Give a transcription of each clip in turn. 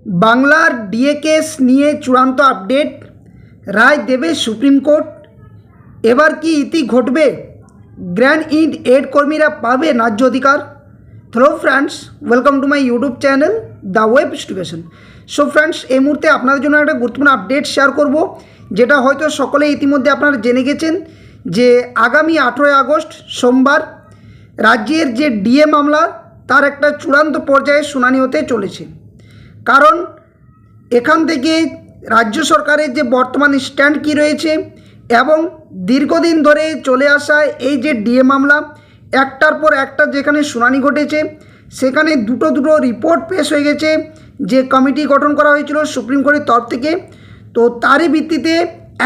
বাংলার DA case নিয়ে চূড়ান্ত আপডেট, রায় দেবে সুপ্রিম কোর্ট। এবার কি ইতি ঘটবে? গ্র্যান্ড ইন্ড এড কর্মীরা পাবে ন্যায্য অধিকার। Hello friends, welcome to my YouTube channel the web studiation. So friends, এই মুহূর্তে আপনাদের জন্য একটা গুরুত্বপূর্ণ আপডেট শেয়ার করব, যেটা হয়তো সকলে ইতিমধ্যে আপনারা জেনে গেছেন যে আগামী 18 আগস্ট সোমবার রাজ্যের যে ডিএ মামলা তার একটা চূড়ান্ত পর্যায়ে শুনানি হতে চলেছে। কারণ এখান থেকে রাজ্য সরকারের যে বর্তমান স্ট্যান্ড কী রয়েছে এবং দীর্ঘদিন ধরে চলে আসা এই যে ডিএ মামলা একটার পর একটা যেখানে শুনানি ঘটেছে, সেখানে দুটো রিপোর্ট পেশ হয়ে গেছে যে কমিটি গঠন করা হয়েছিল সুপ্রিম কোর্টের তরফ থেকে। তো তারই ভিত্তিতে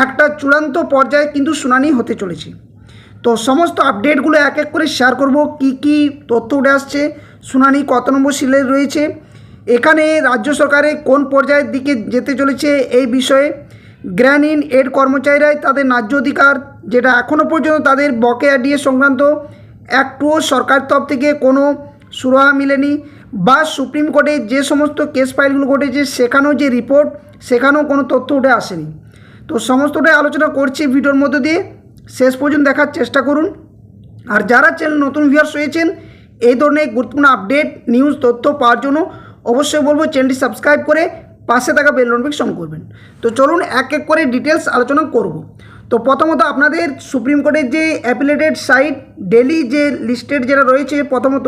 একটা চূড়ান্ত পর্যায়ে কিন্তু শুনানি হতে চলেছে। তো সমস্ত আপডেটগুলো এক এক করে শেয়ার করব, কি তথ্য উঠে আসছে, শুনানি কত নম্বর সিলে রয়েছে, এখানে রাজ্য সরকারের কোন পর্যায়ের দিকে যেতে চলেছে এই বিষয়ে, গ্র্যান্ড ইন এড কর্মচারীরাই তাদের ন্যায্য অধিকার, যেটা এখনও পর্যন্ত তাদের বকেয়া ডিএ সংক্রান্ত একটুও সরকার তরফ থেকে কোনো সুরাহা মিলেনি, বা সুপ্রিম কোর্টে যে সমস্ত কেস ফাইলগুলো ঘটেছে সেখানেও যে রিপোর্ট সেখানেও কোনো তথ্য উঠে আসেনি। তো সমস্তটাই আলোচনা করছি ভিডিওর মধ্যে দিয়ে, শেষ পর্যন্ত দেখার চেষ্টা করুন। আর যারা চ্যানেল নতুন ভিউয়ার্স হয়েছেন এই ধরনের গুরুত্বপূর্ণ আপডেট নিউজ তথ্য পাওয়ার জন্য অবশ্যই বলবো চ্যানেলটি সাবস্ক্রাইব করে পাশে থাকা বেল নোটিফিকেশন করবেন। তো চলুন এক এক করে ডিটেলস আলোচনা করব। তো প্রথমত আপনাদের সুপ্রিম কোর্টের যে অ্যাপিলেটেড সাইট ডেলি যে লিস্টেড যেটা রয়েছে প্রথমত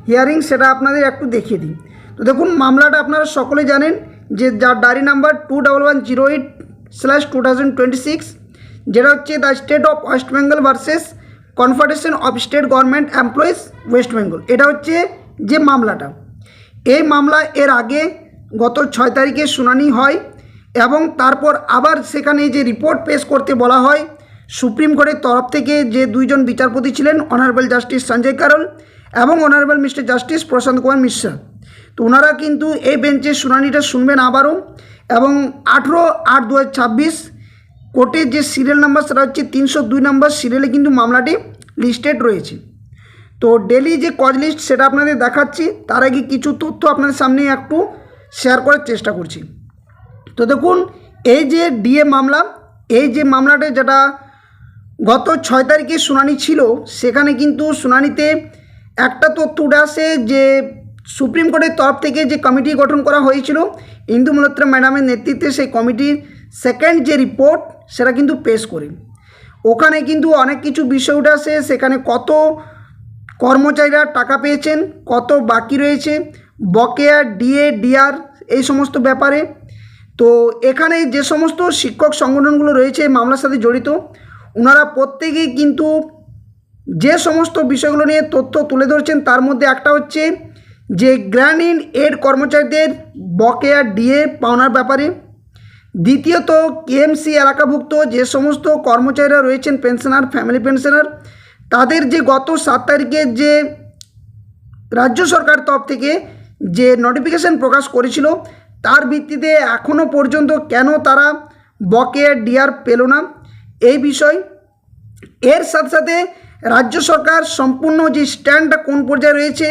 হিয়ারিং, সেটা আপনাদের একটু দেখিয়ে দিই। তো দেখুন, মামলাটা আপনারা সকলে জানেন যে যার ডায়েরি নাম্বার 21108/2026, যেটা হচ্ছে the state of West Bengal versus confederation of state government employees West Bengal. এটা হচ্ছে যে মামলাটা। এই মামলা এর আগে গত 6 তারিখে শুনানি হয় এবং তারপর আবার সেখানে যে রিপোর্ট পেশ করতে বলা হয় সুপ্রিম কোর্টের তরফ থেকে, যে দুইজন বিচারপতি ছিলেন, অনারেবল জাস্টিস সঞ্জয় কারোল এবং honourable mister justice Prashant Kumar Mishra. তো ওনারা কিন্তু এই বেঞ্চের শুনানিটা শুনবেন আবারও, এবং 18/8/2026 কোর্টের যে সিরিয়াল নাম্বার সেটা হচ্ছে 302 নম্বর সিরিয়ালে কিন্তু মামলাটি লিস্টেড রয়েছে। তো ডেলি যে কজ লিস্ট সেটা আপনাদের দেখাচ্ছি, তার আগে কিছু তথ্য আপনাদের সামনে একটু শেয়ার করার চেষ্টা করছি। তো দেখুন, এই যে ডিএ মামলা, এই যে মামলাটা যেটা গত 6 তারিখে শুনানি ছিল, সেখানে কিন্তু শুনানিতে একটা তথ্য উঠে আসে যে সুপ্রিম কোর্টের তরফ থেকে যে কমিটি গঠন করা হয়েছিল ইন্দু মালহোত্রা ম্যাডামের নেতৃত্বে, সেই কমিটির সেকেন্ড যে রিপোর্ট সেটা কিন্তু পেশ করে ওখানে কিন্তু অনেক কিছু বিষয় উঠে আসে। সেখানে কত কর্মচারীরা টাকা পেয়েছেন, কত বাকি রয়েছে, বকেয়া ডিএ ডিআর, এই সমস্ত ব্যাপারে। তো এখানে যে সমস্ত শিক্ষক সংগঠনগুলো রয়েছে মামলার সাথে জড়িত, ওনারা প্রত্যেকেই কিন্তু যে সমস্ত বিষয়গুলো নিয়ে তথ্য তুলে ধরছেন, তার মধ্যে একটা হচ্ছে যে গ্র্যান্ড ইন এড কর্মচারীদের বকেয়া ডিএ পাওনার ব্যাপারে। দ্বিতীয়ত, কেএমসি এলাকাভুক্ত যে সমস্ত কর্মচারীরা রয়েছেন, পেনশনার, ফ্যামিলি পেনশনার, তাদের যে গত 7 তারিখে যে রাজ্য সরকার তরফ থেকে যে নোটিফিকেশান প্রকাশ করেছিল, তার ভিত্তিতে এখনও পর্যন্ত কেন তারা বকেয়া ডিআর পেল না, এই বিষয়। এর সাথে সাথে রাজ্য সরকার সম্পূর্ণ যে স্ট্যান্ডটা কোন পর্যায়ে রয়েছে,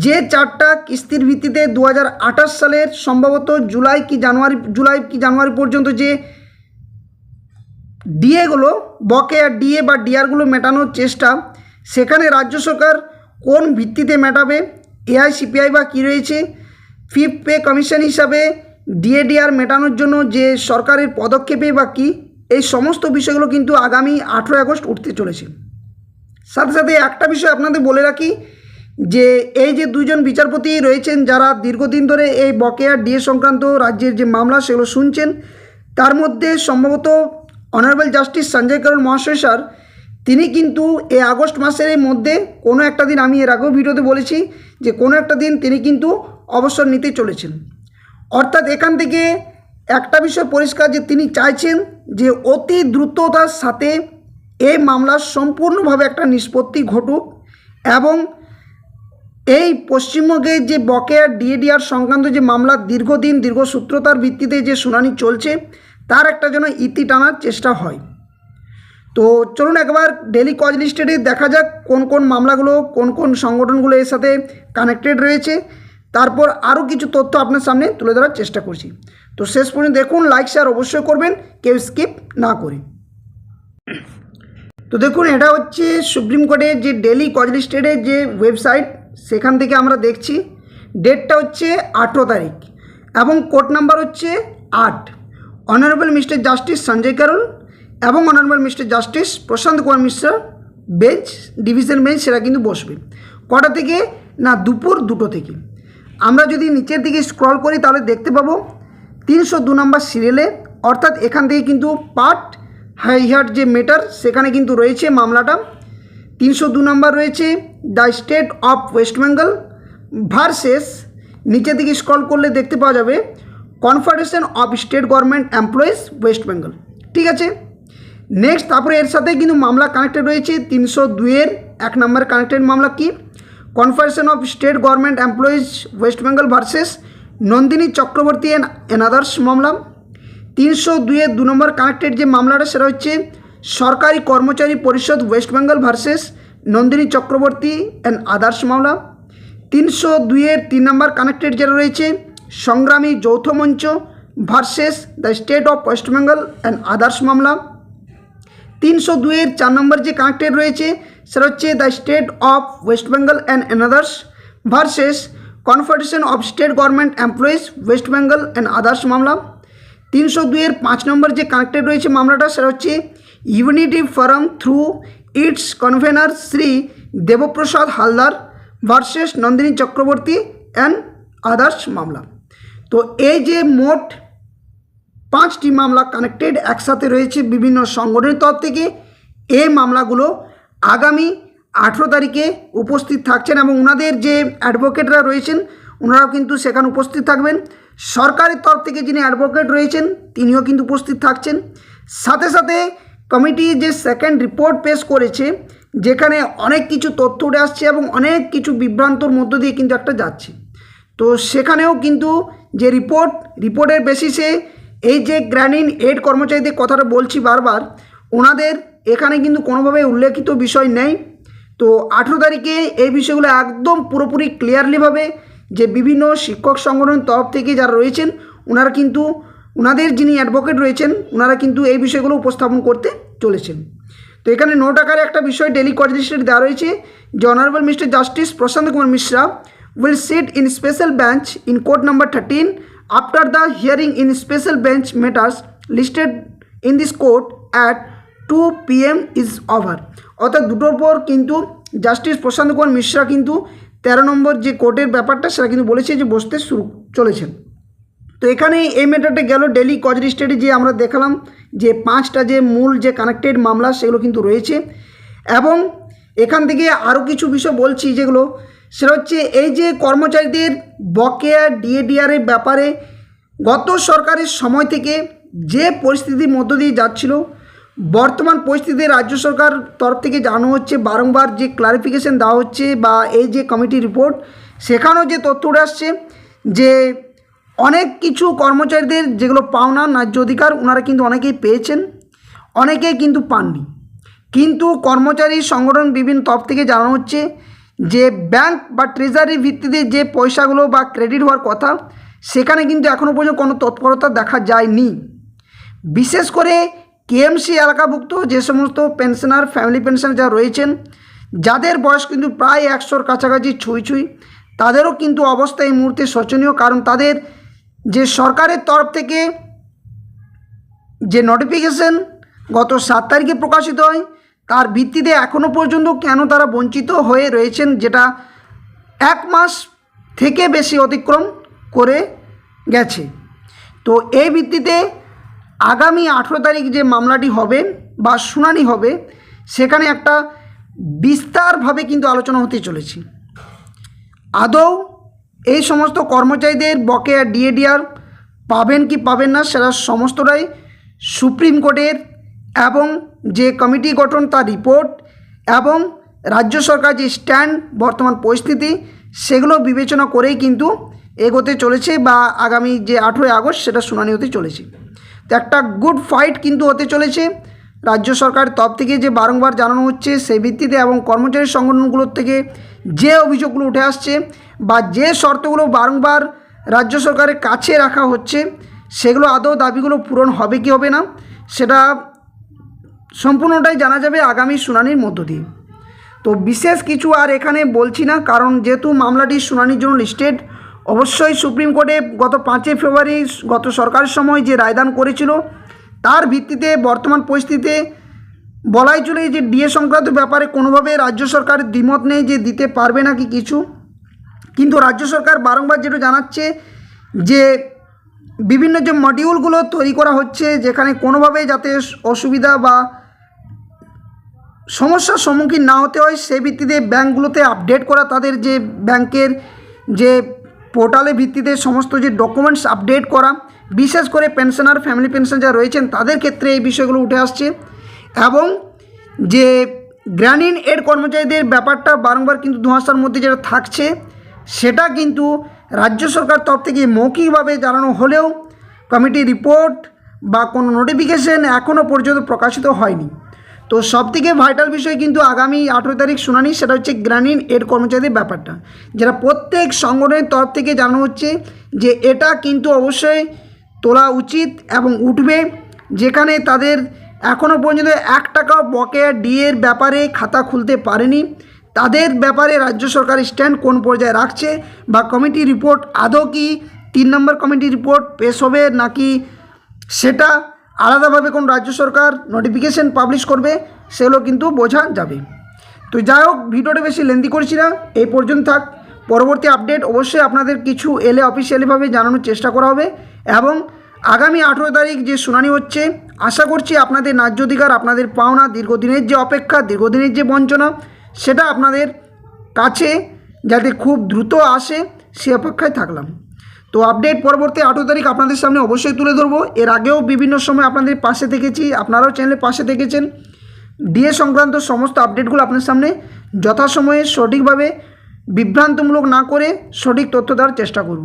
যে 4টা কিস্তির ভিত্তিতে 2028 সালের সম্ভবত জুলাই কি জানুয়ারি পর্যন্ত যে ডিএগুলো, বকেয়া ডিএ বা ডিআরগুলো মেটানোর চেষ্টা, সেখানে রাজ্য সরকার কোন ভিত্তিতে মেটাবে, এআইসিপিআই বা কী রয়েছে, ফিফথ পে কমিশন হিসাবে ডিএডিআর মেটানোর জন্য যে সরকারের পদক্ষেপে বা কী, এই সমস্ত বিষয়গুলো কিন্তু আগামী 18 আগস্ট উঠতে চলেছে। সাথে সাথে একটা বিষয় আপনাদের বলে রাখি যে এই যে দুইজন বিচারপতি রয়েছেন যারা দীর্ঘদিন ধরে এই বকেয়া ডিএ সংক্রান্ত রাজ্যের যে মামলা সেগুলো শুনছেন, তার মধ্যে সম্ভবত অনারেবল জাস্টিস সঞ্জয় কারোল মহাশয় স্যার, তিনি কিন্তু এই আগস্ট মাসের মধ্যে কোনো একটা দিন, আমি এর আগেও ভিডিওতে বলেছি যে কোনো একটা দিন তিনি কিন্তু অবসর নিতে চলেছেন। অর্থাৎ এখান থেকে একটা বিষয় পরিষ্কার যে তিনি চাইছেন যে অতি দ্রুততার সাথে এই মামলার সম্পূর্ণভাবে একটা নিষ্পত্তি ঘটুক, এবং এই পশ্চিমবঙ্গে যে বকেয়া ডিএডিআর সংক্রান্ত যে মামলা দীর্ঘসূত্রতার ভিত্তিতে যে শুনানি চলছে, তার একটা যেন ইতি টানার চেষ্টা হয়। তো চলুন একবার ডেলি কজ লিস্টেডে দেখা যাক কোন কোন মামলাগুলো, কোন কোন সংগঠনগুলো এর সাথে কানেক্টেড রয়েছে। তারপর আরও কিছু তথ্য আপনার সামনে তুলে ধরার চেষ্টা করছি। তো শেষ পর্যন্ত দেখুন, লাইক শেয়ার অবশ্যই করবেন, কেউ স্কিপ না করে। তো দেখুন, এটা হচ্ছে সুপ্রিম কোর্টের যে ডেলি কজ লিস্টেডের যে ওয়েবসাইট, সেখান থেকে আমরা দেখছি। ডেটটা হচ্ছে 18 তারিখ এবং কোর্ট নাম্বার হচ্ছে 8। Honourable mister justice Sanjay Karol এবং honourable mister justice Prashant Kumar Mishra bench, division bench, সেটা কিন্তু বসবে কটা থেকে না, দুপুর 2টো থেকে। আমরা যদি নিচের দিকে স্ক্রল করি তাহলে দেখতে পাবো 302 নম্বর সিরিয়ালে, অর্থাৎ এখান থেকে কিন্তু পার্ট হাইহার্ট যে মেটার সেখানে কিন্তু রয়েছে মামলাটা। 302 নম্বর রয়েছে the state of West Bengal versus, নিচের দিকে স্ক্রল করলে দেখতে পাওয়া যাবে confederation of state government employees West Bengal. ঠিক আছে, নেক্সট তারপরে এর সাথে কিন্তু মামলা কানেক্টেড রয়েছে 302-এর 1 নম্বর কানেক্টেড মামলা কি, confederation of state government employees West Bengal versus Nandini Chakraborty and others মামলা। 302-এর 2 নম্বর কানেক্টেড যে মামলাটা সেটা হচ্ছে সরকারি কর্মচারী পরিষদ West Bengal versus Nandini Chakraborty and others মামলা। 302-এর 3 নম্বর কানেক্টেড যেটা রয়েছে সংগ্রামী যৌথ মঞ্চ versus the state of West Bengal and others মামলা। 302-এর 4 নম্বর যে কানেক্টেড রয়েছে সেটা হচ্ছে the state of West Bengal and others versus confederation of state government employees West Bengal and others মামলা। 302-এর 5 নম্বর যে কানেক্টেড রয়েছে মামলাটা সেটা হচ্ছে unity forum through it's convener Shri Debprasad Haldar versus Nandini Chakraborty and others মামলা। তো এই যে মোট 5টি মামলা কানেক্টেড একসাথে রয়েছে বিভিন্ন সংগঠনের তরফ থেকে, এই মামলাগুলো আগামী 18 তারিখে উপস্থিত থাকছেন এবং ওনাদের যে অ্যাডভোকেটরা রয়েছেন ওনারাও কিন্তু সেখানে উপস্থিত থাকবেন। সরকারের তরফ থেকে যিনি অ্যাডভোকেট রয়েছেন তিনিও কিন্তু উপস্থিত থাকছেন। সাথে সাথে কমিটি যে সেকেন্ড রিপোর্ট পেশ করেছে, যেখানে অনেক কিছু তথ্য উঠে আসছে এবং অনেক কিছু বিভ্রান্তর মধ্য দিয়ে কিন্তু একটা যাচ্ছে। তো সেখানেও কিন্তু যে রিপোর্টের বেসিসে এই যে গ্র্যানিন এড কর্মচারীদের কথাটা বলছি বারবার, ওনাদের এখানে কিন্তু কোনোভাবে উল্লেখিত বিষয় নেই। তো 18 তারিখে এই বিষয়গুলো একদম পুরোপুরি ক্লিয়ারলিভাবে যে বিভিন্ন শিক্ষক সংগঠনের তরফ থেকে যারা রয়েছেন ওনারা কিন্তু ওনাদের যিনি অ্যাডভোকেট রয়েছেন ওনারা কিন্তু এই বিষয়গুলো উপস্থাপন করতে চলেছেন। তো এখানে নোট আকারে একটা বিষয় ডেলি কজ লিস্টেড দেওয়া রয়েছে যে honourable mister justice Prashant Kumar Mishra will sit in special bench in court number 13 after the hearing in special bench matters listed in this court at 2 PM is over। অর্থাৎ 2টোর পর কিন্তু জাস্টিস প্রশান্ত কুমার মিশ্রা কিন্তু 13 নম্বর যে কোর্টের ব্যাপারটা সেটা কিন্তু বলেছে যে বসতে চলেছেন। তো এখানে এই ম্যাটারটা গেল ডেলি কজ লিস্টেডে যে আমরা দেখালাম যে 5টা যে মূল যে কানেক্টেড মামলা সেগুলো কিন্তু রয়েছে এবং এখান থেকে আরও কিছু বিষয় বলছি যেগুলো সেটা হচ্ছে এই যে কর্মচারীদের বকেয়া ডিএডিআরের ব্যাপারে গত সরকারের সময় থেকে যে পরিস্থিতির মধ্য দিয়ে যাচ্ছিল, বর্তমান পরিস্থিতিতে রাজ্য সরকার তরফ থেকে জানানো হচ্ছে, বারংবার যে ক্লারিফিকেশন দেওয়া হচ্ছে বা এই যে কমিটি রিপোর্ট সেখানেও যে তথ্য উঠে আসছে যে অনেক কিছু কর্মচারীদের যেগুলো পাওনা ন্যায্য অধিকার ওনারা কিন্তু অনেকেই পেয়েছেন, অনেকেই কিন্তু পাননি। কিন্তু কর্মচারী সংগঠন বিভিন্ন তরফ থেকে জানানো হচ্ছে যে ব্যাংক বা ট্রেজারি ভিত্তিতে যে পয়সাগুলো বা ক্রেডিট হওয়ার কথা সেখানে কিন্তু এখনও পর্যন্ত কোনো তৎপরতা দেখা যায়নি। বিশেষ করে কেএমসি এলাকাভুক্ত যে সমস্ত পেনশনার, ফ্যামিলি পেনশন যারা রয়েছেন, যাদের বয়স কিন্তু প্রায় 100-র কাছাকাছি ছুঁই, তাদেরও কিন্তু অবস্থা এই মুহূর্তে শোচনীয়। কারণ তাদের যে সরকারের তরফ থেকে যে নোটিফিকেশন গত 7 তারিখে প্রকাশিত হয় তার ভিত্তিতে এখনও পর্যন্ত কেন তারা বঞ্চিত হয়ে রয়েছেন, যেটা 1 মাস থেকে বেশি অতিক্রম করে গেছে। তো এই ভিত্তিতে আগামী 18 তারিখ যে মামলাটি হবে বা শুনানি হবে সেখানে একটা বিস্তারভাবে কিন্তু আলোচনা হতে চলেছে। আদৌ এই সমস্ত কর্মচারীদের বকেয়া ডিএডিআর পাবেন কি পাবেন না সেটা সমস্তটাই সুপ্রিম কোর্টের এবং যে কমিটি গঠন তার রিপোর্ট এবং রাজ্য সরকার যে স্ট্যান্ড বর্তমান পরিস্থিতি সেগুলো বিবেচনা করেই কিন্তু এগোতে চলেছে বা আগামী যে 18 আগস্ট সেটা শুনানি হতে চলেছে। তো একটা গুড ফাইট কিন্তু হতে চলেছে রাজ্য সরকারের তরফ থেকে যে বারংবার জানানো হচ্ছে সেই ভিত্তিতে এবং কর্মচারী সংগঠনগুলোর থেকে যে অভিযোগগুলো উঠে আসছে বা যে শর্তগুলো বারংবার রাজ্য সরকারের কাছে রাখা হচ্ছে সেগুলো আদৌ দাবিগুলো পূরণ হবে কি হবে না সেটা সম্পূর্ণটাই জানা যাবে আগামী শুনানির মধ্য দিয়ে। তো বিশেষ কিছু আর এখানে বলছি না, কারণ যেহেতু মামলাটি শুনানির জন্য লিস্টেড, অবশ্যই সুপ্রিম কোর্টে গত 5 ফেব্রুয়ারি গত সরকারের সময় যে রায়দান করেছিল তার ভিত্তিতে বর্তমান পরিস্থিতিতে বলাই চলে যে ডিএ সংক্রান্ত ব্যাপারে কোনোভাবে রাজ্য সরকারের দ্বিমত নেই যে দিতে পারবে নাকি কিছু, কিন্তু রাজ্য সরকার বারংবার যেটা জানাচ্ছে যে বিভিন্ন যে মডিউলগুলো তৈরি করা হচ্ছে যেখানে কোনোভাবে যাতে অসুবিধা বা সমস্যার সম্মুখীন না হতে হয় সেই ভিত্তিতে ব্যাঙ্কগুলোতে আপডেট করা, তাদের যে ব্যাংকের যে পোর্টালের ভিত্তিতে সমস্ত যে ডকুমেন্টস আপডেট করা, বিশেষ করে পেনশনার ফ্যামিলি পেনশন যারা রয়েছেন তাদের ক্ষেত্রে এই বিষয়গুলো উঠে আসছে। এবং যে গ্রামীণ এড কর্মচারীদের ব্যাপারটা বারংবার কিন্তু ধোঁয়াশার মধ্যে যেটা থাকছে সেটা কিন্তু রাজ্য সরকার তরফ থেকে মৌখিকভাবে জানানো হলেও কমিটি রিপোর্ট বা কোনো নোটিফিকেশন এখনও পর্যন্ত প্রকাশিত হয়নি। তো সবথেকে ভাইটাল বিষয় কিন্তু আগামী 18 তারিখ শুনানি, সেটা হচ্ছে গ্রামীণ এড কর্মচারীদের ব্যাপারটা, যেটা প্রত্যেক সংগঠনের তরফ থেকে জানানো হচ্ছে যে এটা কিন্তু অবশ্যই তোলা উচিত এবং উঠবে, যেখানে তাদের এখনও পর্যন্ত 1 টাকাও বকেয়া ডিএর ব্যাপারে খাতা খুলতে পারেনি, তাদের ব্যাপারে রাজ্য সরকার স্ট্যান্ড কোন পর্যায়ে রাখছে বা কমিটি রিপোর্ট আদৌ কি 3 নম্বর কমিটি রিপোর্ট পেশ হবে নাকি সেটা আলাদাভাবে কোন রাজ্য সরকার নোটিফিকেশন পাবলিশ করবে সেগুলো কিন্তু বোঝা যাবে। তো যাই হোক, ভিডিওটা বেশি লেন্দি করছি না, এই পর্যন্ত থাক। পরবর্তী আপডেট অবশ্যই আপনাদের কিছু এলে অফিসিয়ালিভাবে জানানোর চেষ্টা করা হবে এবং আগামী 18 তারিখ যে শুনানি হচ্ছে আশা করছি আপনাদের ন্যায্য অধিকার, আপনাদের পাওনা, দীর্ঘদিনের যে অপেক্ষা, দীর্ঘদিনের যে বঞ্চনা সেটা আপনাদের কাছে যাতে খুব দ্রুত আসে সে অপেক্ষায় থাকলাম। তো আপডেট পরবর্তী 18 তারিখ আপনাদের সামনে অবশ্যই তুলে ধরবো। এর আগেও বিভিন্ন সময় আপনাদের পাশে থেকেছি, আপনারাও চ্যানেলের পাশে থেকেছেন। ডিএ সংক্রান্ত সমস্ত আপডেটগুলো আপনার সামনে যথাসময়ে সঠিকভাবে বিভ্রান্তমূলক না করে সঠিক তথ্য দেওয়ার চেষ্টা করব।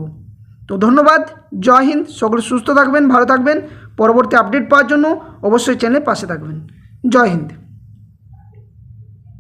তো ধন্যবাদ, জয় হিন্দ, সকলে সুস্থ থাকবেন, ভালো থাকবেন। পরবর্তী আপডেট পাওয়ার জন্য অবশ্যই চ্যানেলের পাশে থাকবেন। জয় হিন্দ।